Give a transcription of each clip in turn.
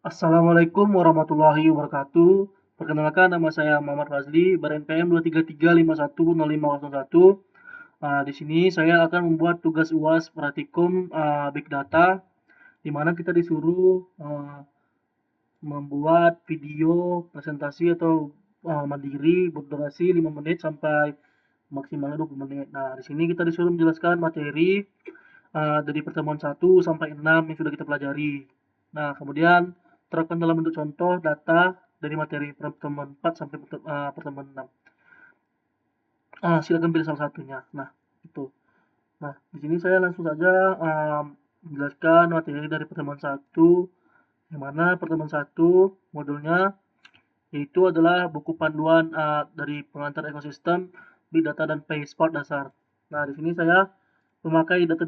Assalamualaikum warahmatullahi wabarakatuh. Perkenalkan, nama saya Muhammad Fazli, ber-NPM 233510501. Di sini saya akan membuat tugas UAS praktikum Big Data, di mana kita disuruh membuat video presentasi atau mandiri berdurasi 5 menit sampai maksimalnya 20 menit. Nah, di sini kita disuruh menjelaskan materi dari pertemuan 1 sampai 6 yang sudah kita pelajari. Nah, kemudian terapkan dalam bentuk contoh data dari materi pertemuan 4 sampai pertemuan 6. Silakan pilih salah satunya. Nah, itu. Nah, di sini saya langsung saja menjelaskan materi dari pertemuan 1, yang mana pertemuan 1 modulnya yaitu adalah buku panduan dari pengantar ekosistem Big Data dan PaySport dasar. Nah, di sini saya memakai data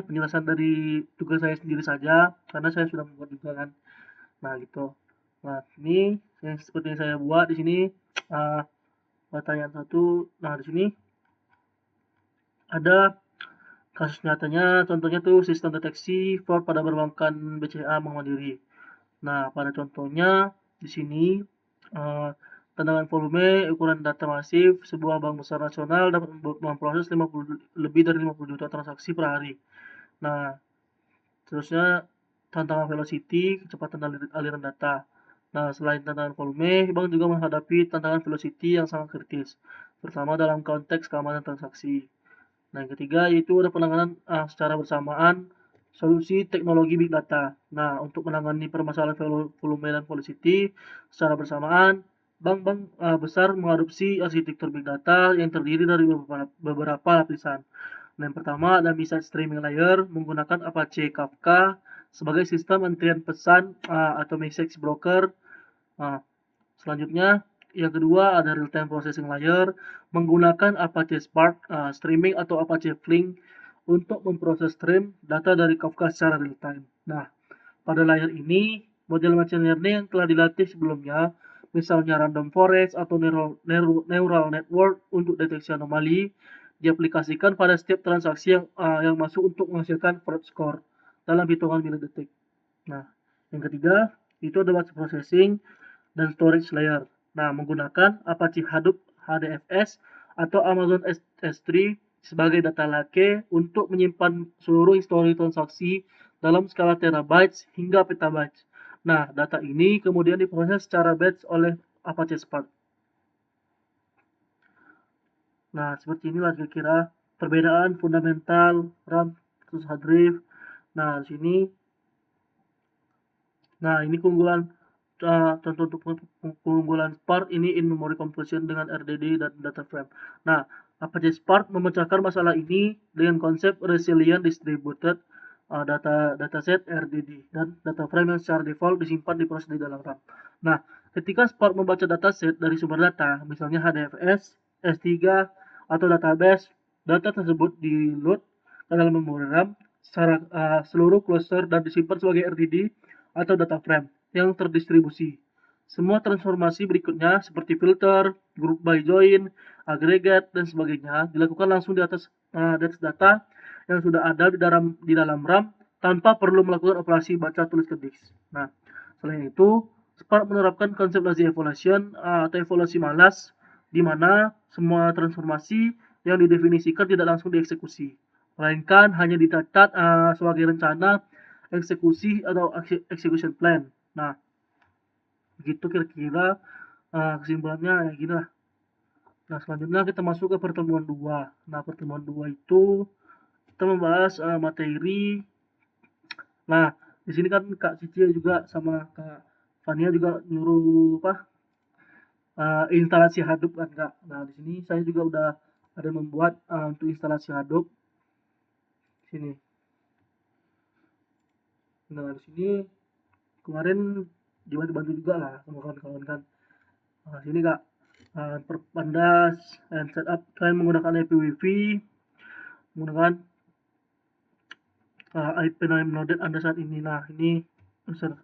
penjelasan dari tugas saya sendiri saja karena saya sudah membuat juga kan. Nah, gitu. Nah, ini yang seperti yang saya buat di sini uh, pertanyaan satu. Nah, di sini ada kasus nyatanya, contohnya tuh sistem deteksi fraud pada perbankan BCA Bank Mandiri. Nah, pada contohnya di sini uh, tantangan volume ukuran data masif sebuah bank besar nasional dapat memproses 50, lebih dari 50 juta transaksi per hari. Nah, terusnya tantangan velocity, kecepatan aliran data. Nah, selain tantangan volume, bank juga menghadapi tantangan velocity yang sangat kritis, terutama dalam konteks keamanan transaksi. Nah, yang ketiga yaitu ada penanganan secara bersamaan solusi teknologi big data. Nah, untuk menangani permasalahan volume dan velocity secara bersamaan, bank-bank besar mengadopsi arsitektur big data yang terdiri dari beberapa lapisan. Nah, yang pertama ada message streaming layer menggunakan Apache Kafka sebagai sistem antrian pesan atau message broker. Nah, selanjutnya yang kedua ada real time processing layer menggunakan Apache Spark streaming atau Apache Flink untuk memproses stream data dari Kafka secara real time. Nah, pada layer ini model machine learning yang telah dilatih sebelumnya, misalnya random forest atau neural network untuk deteksi anomali, diaplikasikan pada setiap transaksi yang masuk untuk menghasilkan fraud score dalam hitungan milidetik. Nah, yang ketiga itu ada batch processing dan storage layer. Nah, menggunakan Apache Hadoop HDFS atau Amazon S3 sebagai data lake untuk menyimpan seluruh histori transaksi dalam skala terabytes hingga petabytes. Nah, data ini kemudian diproses secara batch oleh Apache Spark. Nah, seperti inilah kira-kira perbedaan fundamental RAM versus hard drive. Nah, di sini, nah ini keunggulan contoh untuk keunggulan Spark ini in memory composition dengan RDD dan data frame. Nah, Apache Spark memecahkan masalah ini dengan konsep resilient distributed dataset RDD dan data frame yang secara default disimpan di proses di dalam RAM. Nah, ketika Spark membaca dataset dari sumber data, misalnya HDFS, S3, atau database, data tersebut di-load ke dalam memori RAM secara seluruh cluster dan disimpan sebagai RDD atau data frame yang terdistribusi. Semua transformasi berikutnya seperti filter, group by join, aggregate, dan sebagainya dilakukan langsung di atas data yang sudah ada di dalam RAM tanpa perlu melakukan operasi baca tulis ke disk. Nah, selain itu, Spark menerapkan konsep lazy evaluation atau evaluasi malas di mana semua transformasi yang didefinisikan tidak langsung dieksekusi, melainkan hanya dicatat sebagai rencana eksekusi atau execution plan. Nah, begitu kira-kira kesimpulannya ya gini lah. Nah, selanjutnya kita masuk ke pertemuan 2. Nah, pertemuan 2 itu kita membahas materi. Nah, di sini kan Kak Cici juga sama Kak Fania juga nyuruh apa? Instalasi Hadoop kan Kak. Nah, di sini saya juga udah ada membuat untuk instalasi Hadoop sini. Nah, di sini kemarin dibantu juga lah sama kawan-kawan kan. Nah, sini Kak, perpandas and setup kalian menggunakan IPv4, menggunakan IP node Anda saat ini. Nah, ini user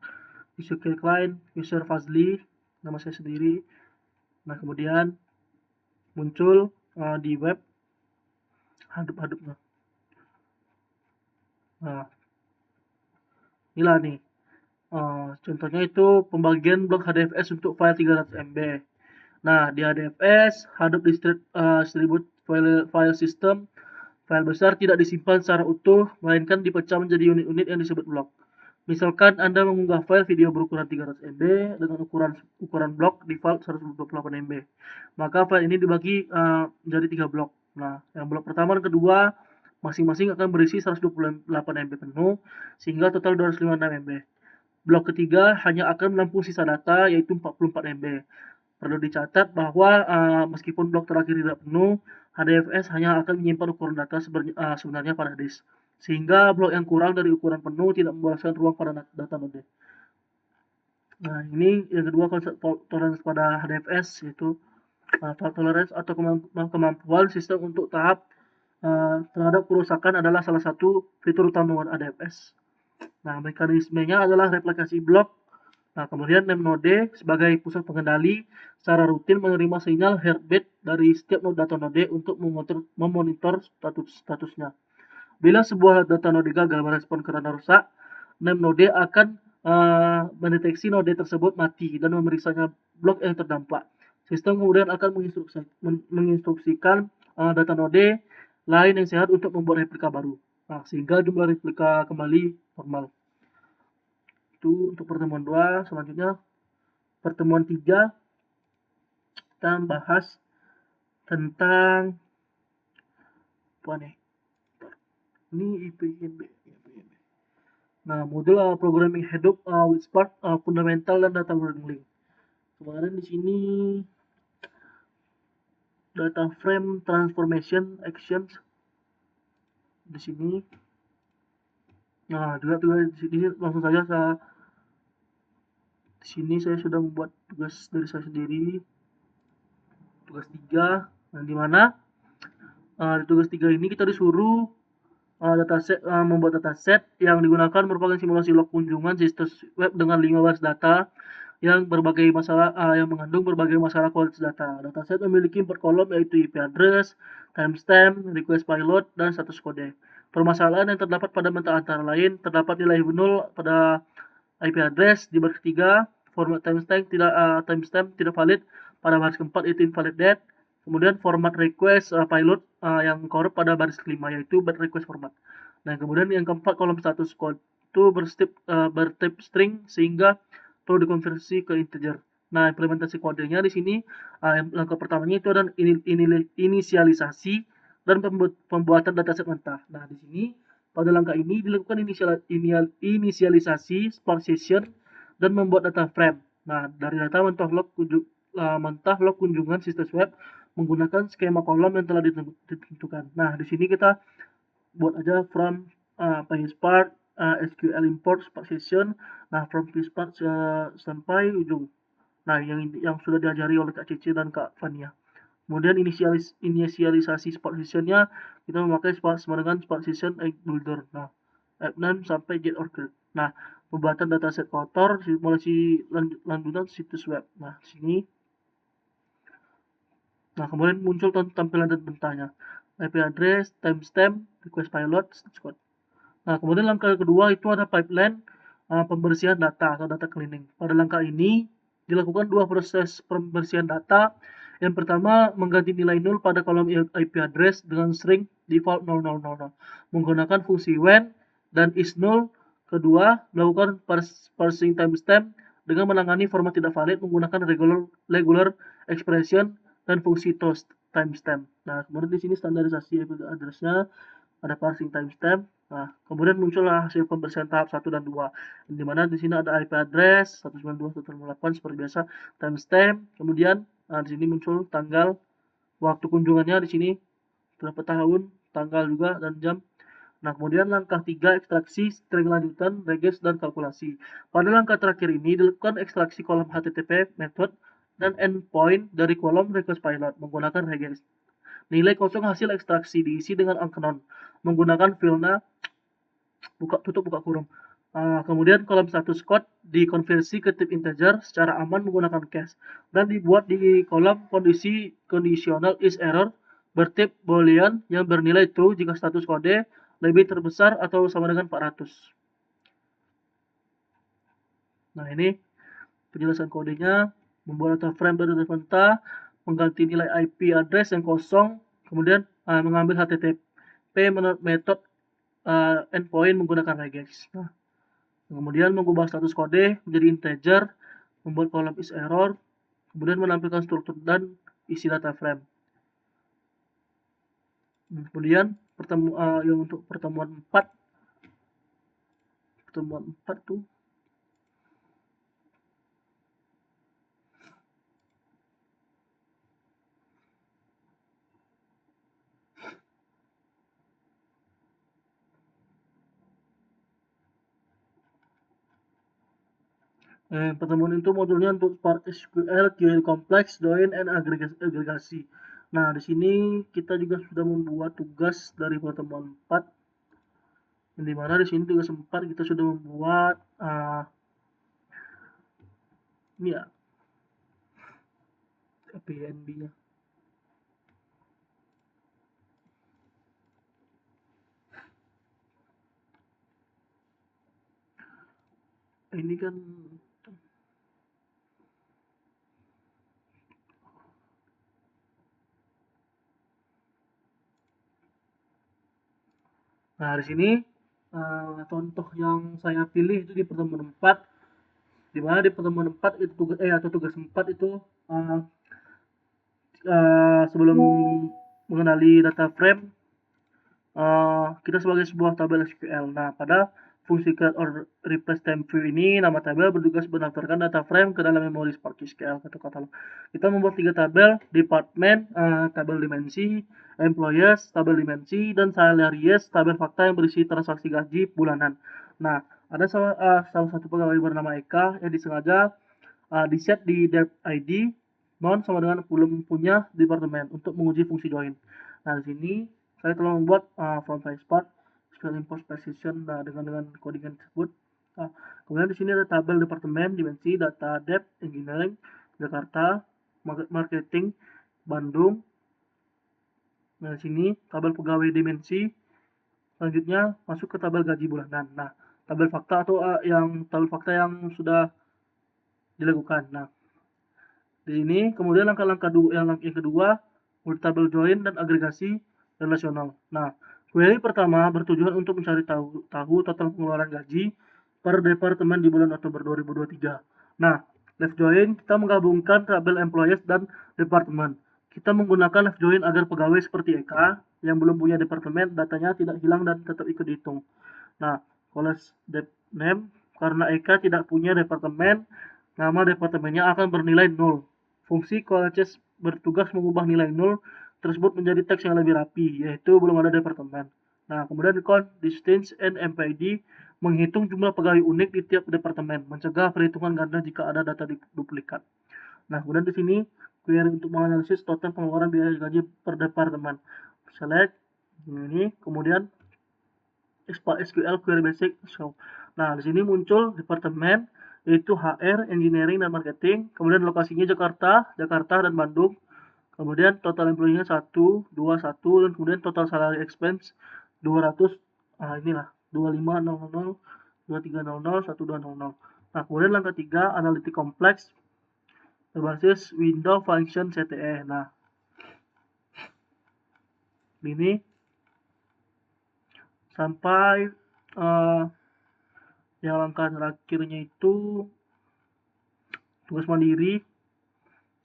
user client, user Fazli, nama saya sendiri. Nah, kemudian muncul di web Hadoop-Hadoopnya. Nah, inilah nih. Contohnya itu pembagian blok HDFS untuk file 300 MB. Nah, di HDFS, Hadoop Distribute File System, file besar tidak disimpan secara utuh, melainkan dipecah menjadi unit-unit yang disebut blok. Misalkan Anda mengunggah file video berukuran 300 MB dengan ukuran blok default 128 MB. Maka file ini dibagi menjadi 3 blok. Nah, yang blok pertama dan kedua masing-masing akan berisi 128 MB penuh, sehingga total 256 MB. Blok ketiga hanya akan menampung sisa data, yaitu 44 MB. Perlu dicatat bahwa meskipun blok terakhir tidak penuh, HDFS hanya akan menyimpan ukuran data sebenarnya pada disk. Sehingga blok yang kurang dari ukuran penuh tidak membolehkan ruang pada data node. Nah, ini yang kedua konsep fault tolerance pada HDFS, yaitu fault tolerance atau kemampuan sistem untuk tahap terhadap kerusakan adalah salah satu fitur utama HDFS. Nah, mekanismenya adalah replikasi blok. Nah, kemudian node sebagai pusat pengendali secara rutin menerima sinyal heartbeat dari setiap data node untuk memonitor statusnya. Bila sebuah data node gagal merespon karena rusak, node akan mendeteksi node tersebut mati dan memeriksanya blok yang terdampak. Sistem kemudian akan menginstruksikan data node lain yang sehat untuk membuat replika baru. Nah, sehingga jumlah replika kembali normal. Itu untuk pertemuan 2. Selanjutnya pertemuan 3 kita bahas tentang apa nih? Ini IPNB. Nah, modul programming Hadoop with Spark fundamental dan data wrangling. Kemarin di sini data frame transformation actions di sini. Nah, juga di sini langsung saja di sini saya sudah membuat tugas dari saya sendiri. Tugas 3, nah di mana di tugas 3 ini kita disuruh membuat dataset yang digunakan merupakan simulasi log kunjungan situs web dengan 5 baris data yang mengandung berbagai masalah kualitas data. Dataset memiliki 4 kolom, yaitu IP address, timestamp, request payload, dan status kode. Permasalahan yang terdapat pada meta antara lain terdapat nilai 0 pada IP address di baris ketiga, format timestamp tidak valid pada baris keempat, yaitu invalid date. Kemudian format request payload yang corrupt pada baris kelima, yaitu bad request format. Nah, kemudian yang keempat, kolom status code itu bertype string sehingga perlu dikonversi ke integer. Nah, implementasi kodenya di sini langkah pertamanya itu adalah inisialisasi dan pembuatan dataset mentah. Nah, di sini pada langkah ini dilakukan inisialisasi Spark Session dan membuat data frame. Nah, dari data mentah log kunjungan situs web menggunakan skema kolom yang telah ditentukan. Nah, di sini kita buat aja from PySpark SQL import Spark Session. Nah, from PySpark sampai ujung. Nah, yang sudah diajari oleh Kak Cici dan Kak Fania. Kemudian inisialisasi Spark Session-nya kita memakai sama dengan Spark Session Egg Builder. Nah, F9 sampai get order. Nah, pembuatan dataset kotor, simulasi lanjutan situs web. Nah, sini. Nah, kemudian muncul tampilan dan bentanya. IP address, timestamp, request payload, status code. Nah, kemudian langkah kedua itu ada pipeline pembersihan data atau data cleaning. Pada langkah ini dilakukan 2 proses pembersihan data. Yang pertama, mengganti nilai 0 pada kolom IP address dengan string default 0000 menggunakan fungsi when dan is0. Kedua, melakukan parsing timestamp dengan menangani format tidak valid menggunakan regular expression dan fungsi toast timestamp. Nah, kemudian di sini standarisasi IP address-nya, ada parsing timestamp. Nah, kemudian muncullah hasil pembersihan tahap 1 dan 2. Di mana di sini ada IP address 192.168 seperti biasa, timestamp, kemudian di sini muncul tanggal, waktu kunjungannya di sini, berapa tahun, tanggal juga dan jam. Nah, kemudian langkah 3, ekstraksi string lanjutan, regex, dan kalkulasi. Pada langkah terakhir ini dilakukan ekstraksi kolom HTTP method dan endpoint dari kolom request payload menggunakan regex. Nilai kosong hasil ekstraksi diisi dengan unknown menggunakan filenya tutup buka kurung. Kemudian kolom status code dikonversi ke type integer secara aman menggunakan cache dan dibuat di kolom kondisi conditional is error bertip boolean yang bernilai true jika status kode lebih terbesar atau sama dengan 400. Nah, ini penjelasan kodenya, membuat data frame dari data mentah, mengganti nilai IP address yang kosong, kemudian mengambil HTTP menurut metode endpoint menggunakan regex. Nah, kemudian mengubah status kode menjadi integer, membuat kolom is error, kemudian menampilkan struktur dan isi data frame. Kemudian yang untuk pertemuan 4 tuh pertemuan itu modulnya untuk Spark SQL, query complex, join, and agregasi. Nah, di sini kita juga sudah membuat tugas dari pertemuan 4, di mana di sini tugas 4 kita sudah membuat ini ya, PNB-nya. Ini kan nah, di sini contoh yang saya pilih itu di pertemuan 4, di mana di pertemuan 4 itu tugas 4 itu sebelum mengenali data frame, kita sebagai sebuah tabel SQL. Nah, pada fungsi create or replace time view ini, nama tabel bertugas mendaftarkan data frame ke dalam memori Spark SQL atau katalog. Kita membuat 3 tabel, department, tabel dimensi, employees, tabel dimensi, dan salaries, tabel fakta yang berisi transaksi gaji bulanan. Nah, ada salah satu pegawai bernama Eka yang disengaja di set di dev ID non sama dengan belum punya departemen untuk menguji fungsi join. Nah, di sini saya telah membuat from PySpark SQL import precision dengan codingan tersebut. Nah, kemudian di sini ada tabel departemen, dimensi, data, dev, engineering, Jakarta, marketing, Bandung. Nah, di sini tabel pegawai dimensi. Selanjutnya masuk ke tabel gaji bulanan. Nah, tabel fakta atau tabel fakta yang sudah dilakukan. Nah, di sini kemudian langkah-langkah yang kedua, tabel join dan agregasi relasional. Nah, query pertama bertujuan untuk mencari tahu total pengeluaran gaji per departemen di bulan Oktober 2023. Nah, left join kita menggabungkan tabel employees dan departemen. Kita menggunakan left join agar pegawai seperti Eka yang belum punya departemen datanya tidak hilang dan tetap ikut dihitung. Nah, college dep name karena Eka tidak punya departemen, nama departemennya akan bernilai 0. Fungsi colleges bertugas mengubah nilai 0 tersebut menjadi teks yang lebih rapi, yaitu belum ada departemen. Nah, kemudian count, distance, and MPID menghitung jumlah pegawai unik di tiap departemen, mencegah perhitungan ganda jika ada data duplikat. Nah, kemudian di sini query untuk menganalisis total pengeluaran biaya gaji per departemen. Select ini, kemudian SQL query basic show. Nah, di sini muncul departemen yaitu HR, Engineering, dan Marketing. Kemudian lokasinya Jakarta, dan Bandung. Kemudian total employee-nya 1, 2, 1, dan kemudian total salary expense 200, inilah 2500, 2300, 1200. Nah, kemudian langkah 3, analitik kompleks berbasis window function CTE. Nah, ini sampai yang langkah terakhirnya itu tugas mandiri.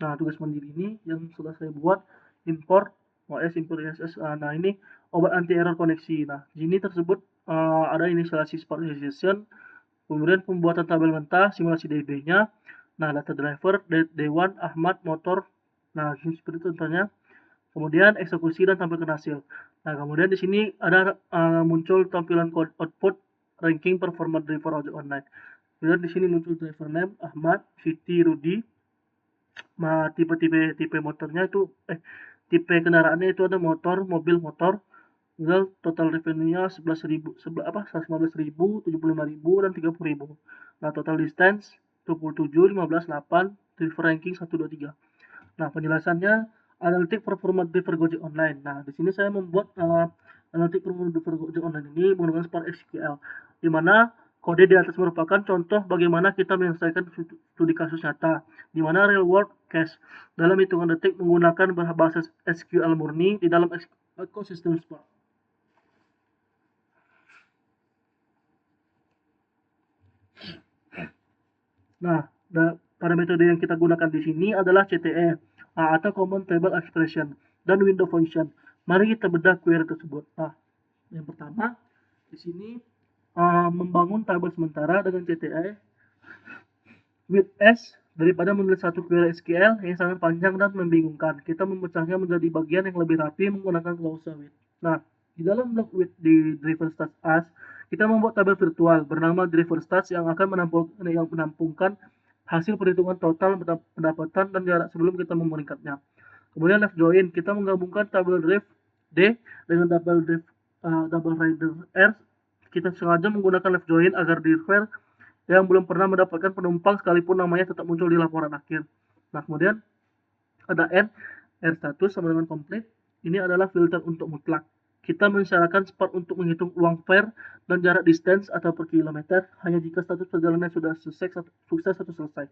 Nah, tugas mandiri ini yang sudah saya buat, import OS, import ISS. Nah, ini obat anti error koneksi. Nah, di sini tersebut ada inisialisasi Spark Initialization, kemudian pembuatan tabel mentah, simulasi DB-nya. Nah, data driver, Dewan, Ahmad, motor. Nah, ini seperti itu contohnya. Kemudian eksekusi dan tampilkan hasil. Nah, kemudian di sini ada muncul tampilan code output ranking performa driver ojek online. Kemudian di sini muncul driver name Ahmad, Siti, Rudi. Tipe motornya itu tipe kendaraannya itu ada motor, mobil, motor. Kemudian total revenue-nya 11.000, 115.000, 75.000, dan 30.000. Nah, total distance 27, 15, 8, driver ranking 1, 2, 3. Nah, penjelasannya analitik performa driver Gojek online. Nah, di sini saya membuat analitik performa driver Gojek online ini menggunakan Spark SQL, di mana Kode di atas merupakan contoh bagaimana kita menyelesaikan studi kasus nyata, di mana real world case dalam hitungan detik menggunakan bahasa SQL murni di dalam ekosistem Spark. Nah, pada metode yang kita gunakan di sini adalah CTE atau Common Table Expression dan Window Function. Mari kita bedah query tersebut. Nah, yang pertama di sini membangun tabel sementara dengan CTE with S daripada menulis satu query SQL yang sangat panjang dan membingungkan. Kita memecahnya menjadi bagian yang lebih rapi menggunakan klausel with. Nah, di dalam blok with di driver stats as, kita membuat tabel virtual bernama driver stats yang akan menampungkan hasil perhitungan total pendapatan dan jarak sebelum kita memeningkatnya. Kemudian left join, kita menggabungkan tabel div D dengan tabel div double rider R. Kita sengaja menggunakan left join agar driver yang belum pernah mendapatkan penumpang sekalipun namanya tetap muncul di laporan akhir. Nah, kemudian ada N, R status sama dengan komplit. Ini adalah filter untuk mutlak. Kita mensyaratkan Spark untuk menghitung uang fare dan jarak distance atau per kilometer hanya jika status perjalanan sudah sukses atau selesai.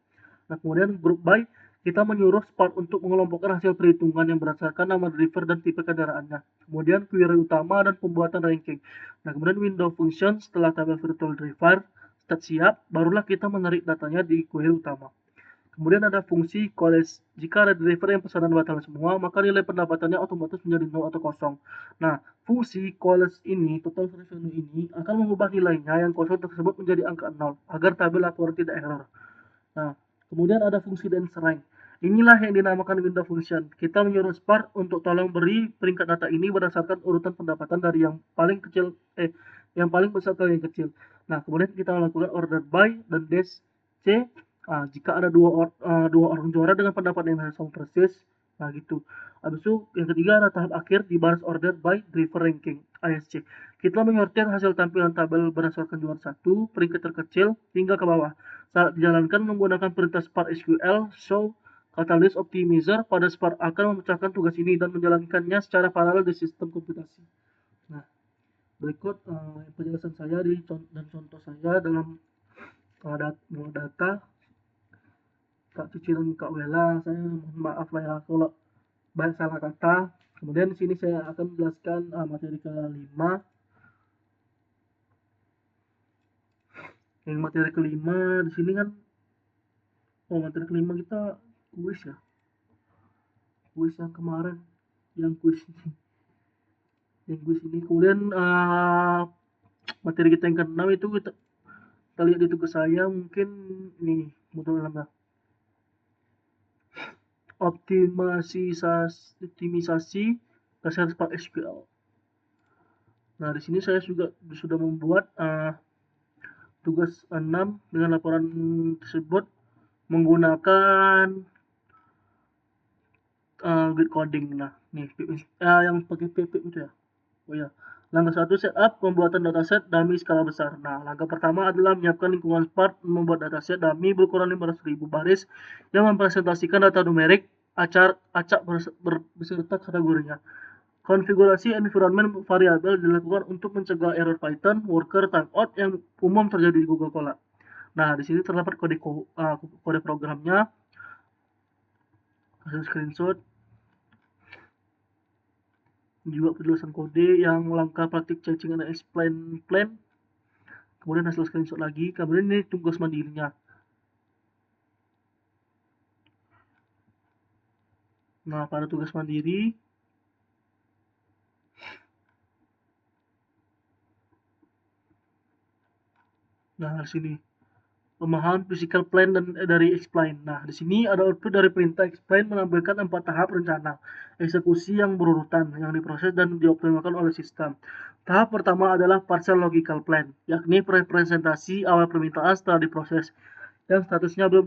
Nah, kemudian group by, kita menyuruh Spark untuk mengelompokkan hasil perhitungan yang berdasarkan nama driver dan tipe kendaraannya. Kemudian query utama dan pembuatan ranking. Nah, kemudian window function setelah tabel virtual driver stat siap, barulah kita menarik datanya di query utama. Kemudian ada fungsi college. Jika ada driver yang pesanan batal semua, maka nilai pendapatannya otomatis menjadi 0 atau kosong. Nah, fungsi college ini, total revenue ini, akan mengubah nilainya yang kosong tersebut menjadi angka 0, agar tabel laporan tidak error. Nah, kemudian ada fungsi dance rank. Inilah yang dinamakan window function. Kita menyuruh Spark untuk tolong beri peringkat data ini berdasarkan urutan pendapatan dari yang paling kecil, yang paling besar ke yang kecil. Nah, kemudian kita lakukan order by dan dash C. Jika ada dua orang juara dengan pendapat yang sama persis, nah gitu. Habis itu yang ketiga ada tahap akhir di baris order by driver ranking (ISC). Kita menyortir hasil tampilan tabel berdasarkan juara 1, peringkat terkecil hingga ke bawah. Saat dijalankan menggunakan perintah Spark SQL show Catalyst Optimizer pada Spark akan memecahkan tugas ini dan menjalankannya secara paralel di sistem komputasi. Nah, berikut penjelasan saya dan contoh saya dalam data Kak Cici dan Kak Wela. Saya mohon maaf lah ya kalau banyak salah kata. Kemudian di sini saya akan menjelaskan materi kelima. Yang materi kelima di sini kan, materi kelima kita kuis ya. Kuis yang kemarin, yang kuis ini. Kemudian materi kita yang keenam itu kita lihat di tugas saya, mungkin nih modul 6 ya. Optimisasi dasar Spark SQL. Nah, di sini saya juga sudah membuat tugas 6 dengan laporan tersebut menggunakan grid coding. Nah, nih yang pakai PP itu ya. Oh ya. Langkah 1, setup pembuatan dataset dummy skala besar. Nah, langkah pertama adalah menyiapkan lingkungan Spark membuat dataset dummy berukuran 500.000 baris yang mempresentasikan data numerik, acak beserta kategorinya. Konfigurasi environment variabel dilakukan untuk mencegah error Python worker timeout yang umum terjadi di Google Colab. Nah, di sini terdapat kode programnya. Hasil screenshot. Juga penjelasan kode yang langkah praktik caching and explain plan. Kemudian hasil screenshot lagi. Kemudian ini tugas mandirinya. Nah, pada tugas mandiri nah, di sini pemahaman physical plan dan dari explain. Nah, di sini ada output dari perintah explain menampilkan 4 tahap rencana eksekusi yang berurutan yang diproses dan dioptimalkan oleh sistem. Tahap pertama adalah partial logical plan, yakni representasi awal permintaan setelah diproses yang statusnya belum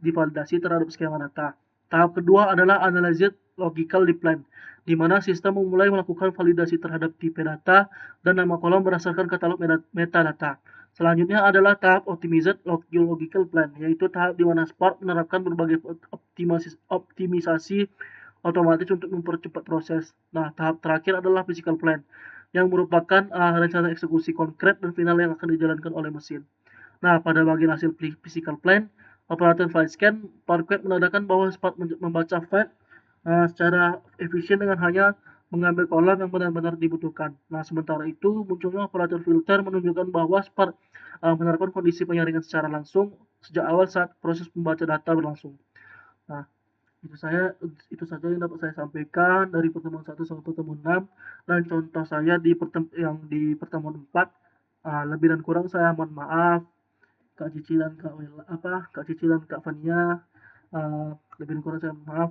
divalidasi terhadap skema data. Tahap kedua adalah analysis logical plan, di mana sistem memulai melakukan validasi terhadap tipe data dan nama kolom berdasarkan katalog metadata. Selanjutnya adalah tahap optimized logical plan, yaitu tahap di mana Spark menerapkan berbagai optimisasi otomatis untuk mempercepat proses. Nah, tahap terakhir adalah physical plan, yang merupakan rencana eksekusi konkret dan final yang akan dijalankan oleh mesin. Nah, pada bagian hasil physical plan, operator flight scan, Parquet menandakan bahwa sempat membaca flight secara efisien dengan hanya mengambil kolam yang benar-benar dibutuhkan. Nah, sementara itu munculnya operator filter menunjukkan bahwa Spark menerapkan kondisi penyaringan secara langsung sejak awal saat proses membaca data berlangsung. Nah, itu saja yang dapat saya sampaikan dari pertemuan 1 sampai pertemuan 6 dan contoh saya di pertemuan 4. Lebih dan kurang saya mohon maaf. Kak Cici dan Kak Cici dan Kak Fania. Lebih dan kurang saya mohon maaf.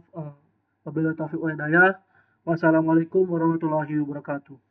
Wabillahi taufiq wal hidayah. Wassalamualaikum warahmatullahi wabarakatuh.